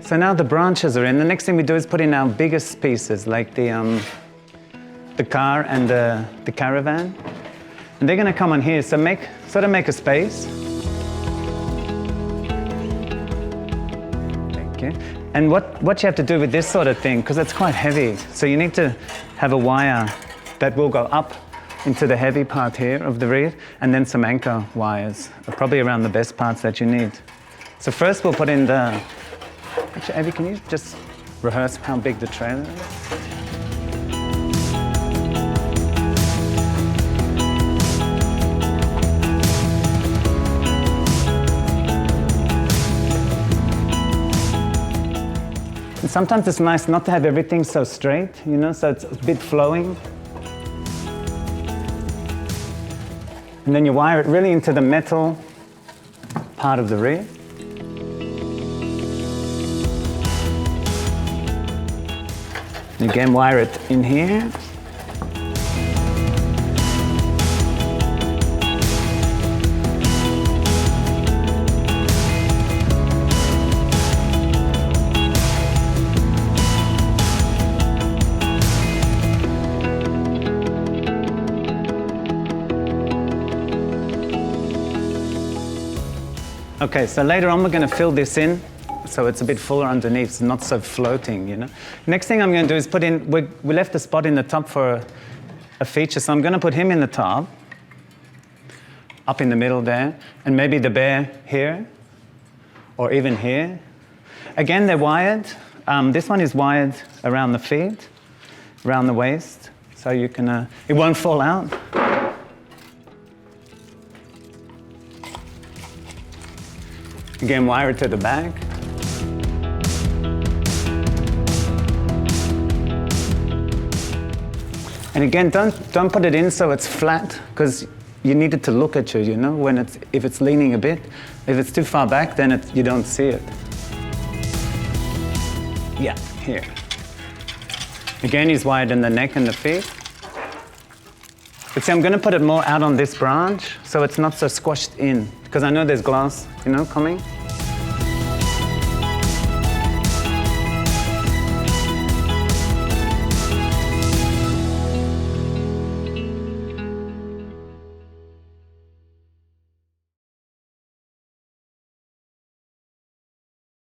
So now the branches are in. The next thing we do is put in our biggest pieces, like the car and the caravan. And they're going to come on here, so sort of make a space. Thank you. And what you have to do with this sort of thing, because it's quite heavy, so you need to have a wire that will go up into the heavy part here of the wreath, and then some anchor wires, probably around the best parts that you need. So first we'll put in the... Actually, Abby, can you just rehearse how big the trailer is? And sometimes it's nice not to have everything so straight, you know, so it's a bit flowing. And then you wire it really into the metal part of the wreath. And again, wire it in here. Okay, so later on we're going to fill this in so it's a bit fuller underneath, it's not so floating, you know. Next thing I'm going to do is put in, we left a spot in the top for a feature, so I'm going to put him in the top, up in the middle there, and maybe the bear here, or even here. Again, they're wired. This one is wired around the feet, around the waist, so you can, it won't fall out. Again, wire it to the back. And again, don't put it in so it's flat, because you need it to look at you, you know, if it's leaning a bit. If it's too far back, then you don't see it. Yeah, here. Again, he's wired in the neck and the feet. But see, I'm going to put it more out on this branch so it's not so squashed in, because I know there's glass, you know, coming.